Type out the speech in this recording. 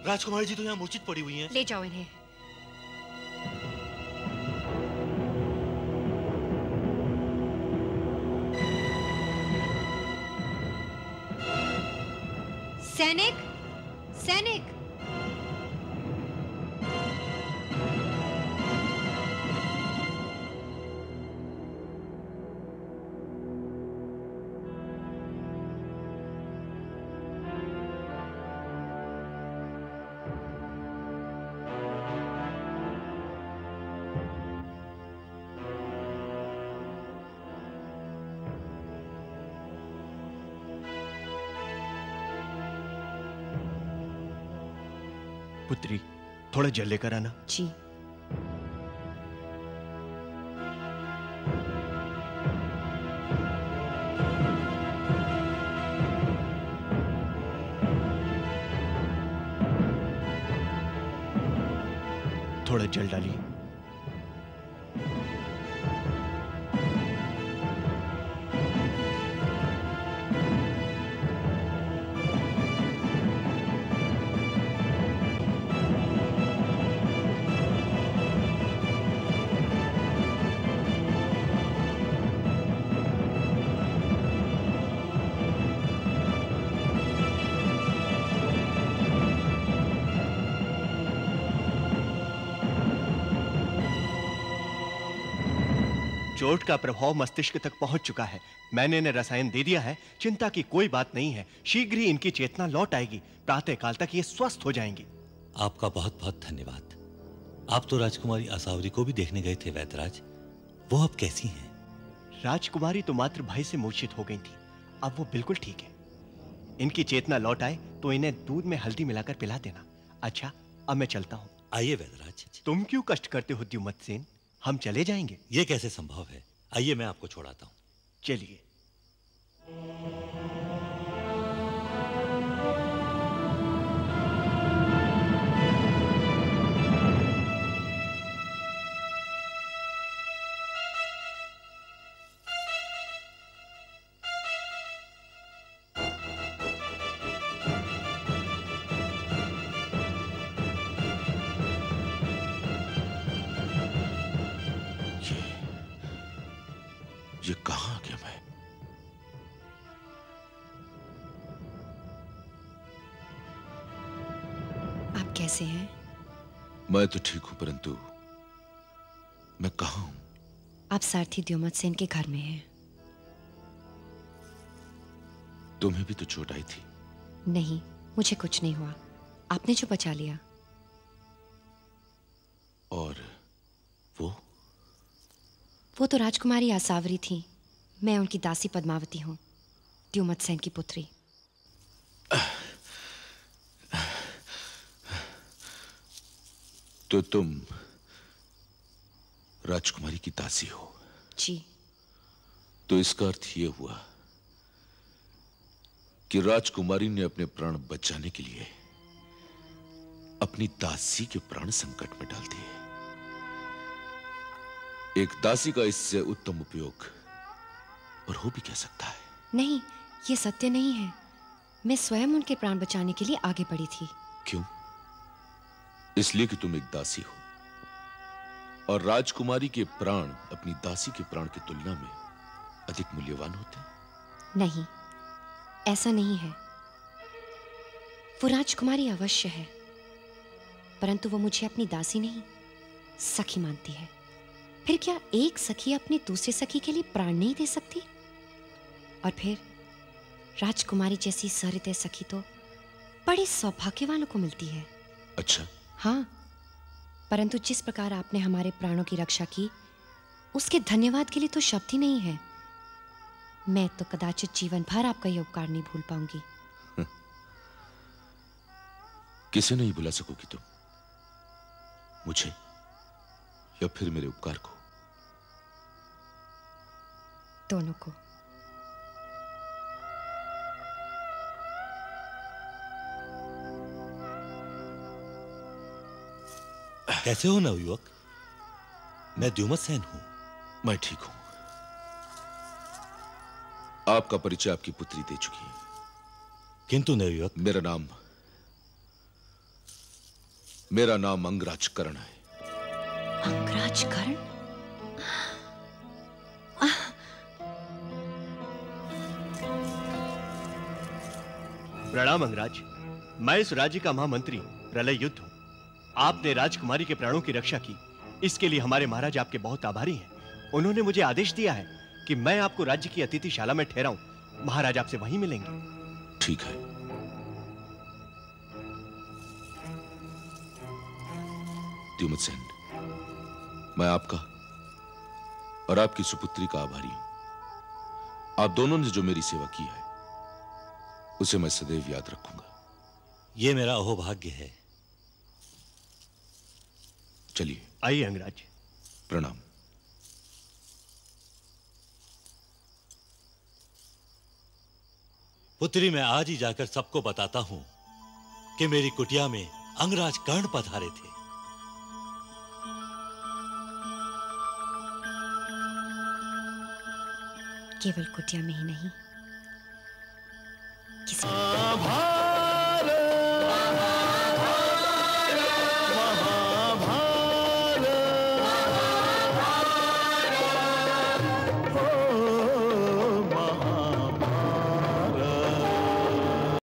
राजकुमारी जी तो यहाँ मूर्छित पड़ी हुई हैं। ले जाओ इन्हें। सैनिक, सैनिक। पुत्री, थोड़ा जल लेकर आना। जी। थोड़ा जल डालिए। चोट का प्रभाव मस्तिष्क तक पहुंच चुका है। मैंने इन्हें रसायन दे दिया है। चिंता की कोई बात नहीं है। शीघ्र ही इनकी चेतना लौट आएगी। प्रातःकाल तक ये स्वस्थ हो जाएंगी। आपका बहुत बहुत धन्यवाद। आप तो राजकुमारी आसावरी को भी देखने गए थे वैद्यराज। वो अब कैसी हैं? राजकुमारी तो मात्र भय से मूर्छित हो गई थी। अब वो बिल्कुल ठीक है। इनकी चेतना लौट आए तो इन्हें दूध में हल्दी मिलाकर पिला देना। अच्छा, अब मैं चलता हूँ। आइए वैद्यराज। तुम क्यों कष्ट करते हो द्युमत्सेन? हम चले जाएंगे। ये कैसे संभव है? आइए मैं आपको छोड़ाता हूं। चलिए। ये कहां आ गया मैं? आप कैसे हैं? मैं तो ठीक हूं, परंतु मैं कहां हूं? आप सारथी द्युमत्सेन के घर में हैं। तुम्हें भी तो चोट आई थी? नहीं, मुझे कुछ नहीं हुआ। आपने जो बचा लिया। और वो तो राजकुमारी आसावरी थी। मैं उनकी दासी पद्मावती हूं, द्युमत्सेन की पुत्री। तो तुम राजकुमारी की दासी हो? जी। तो इसका अर्थ यह हुआ कि राजकुमारी ने अपने प्राण बचाने के लिए अपनी दासी के प्राण संकट में डाल दिए। एक दासी का इससे उत्तम उपयोग और हो भी क्या सकता है? नहीं, ये सत्य नहीं है। मैं स्वयं उनके प्राण बचाने के लिए आगे बढ़ी थी। क्यों? इसलिए कि तुम एक दासी हो और राजकुमारी के प्राण अपनी दासी के प्राण की तुलना में अधिक मूल्यवान होते हैं। नहीं, ऐसा नहीं है। वो राजकुमारी अवश्य है, परंतु वो मुझे अपनी दासी नहीं, सखी मानती है। फिर क्या एक सखी अपने दूसरे सखी के लिए प्राण नहीं दे सकती? और फिर राजकुमारी जैसी सहृदय सखी तो बड़े सौभाग्य वालों को मिलती है। अच्छा। हाँ, परंतु जिस प्रकार आपने हमारे प्राणों की रक्षा की, उसके धन्यवाद के लिए तो शब्द ही नहीं है। मैं तो कदाचित जीवन भर आपका यह उपकार नहीं भूल पाऊंगी। किसे नहीं भुला सकोगी तुम? मुझे या फिर मेरे उपकार को? दोनों को। कैसे हो नवयुवक? मैं द्युमत सेन हूं। मैं ठीक हूं। आपका परिचय आपकी पुत्री दे चुकी है। किंतु नवयुवक, मेरा नाम अंगराज कर्ण है। अंगराज कर्ण? प्रणाम अंगराज। मैं इस राज्य का महामंत्री प्रलय युद्ध हूं। आपने राजकुमारी के प्राणों की रक्षा की, इसके लिए हमारे महाराज आपके बहुत आभारी हैं। उन्होंने मुझे आदेश दिया है कि मैं आपको राज्य की अतिथिशाला में ठहराऊं। महाराज आपसे वहीं मिलेंगे। ठीक है। द्युमत सेन, मैं आपका और आपकी सुपुत्री का आभारी हूं। आप दोनों ने जो मेरी सेवा की है उसे मैं सदैव याद रखूंगा। यह मेरा अहोभाग्य है। चलिए। आइए अंगराज। प्रणाम। पुत्री, मैं आज ही जाकर सबको बताता हूं कि मेरी कुटिया में अंगराज कर्ण पधारे थे। केवल कुटिया में ही नहीं, किसी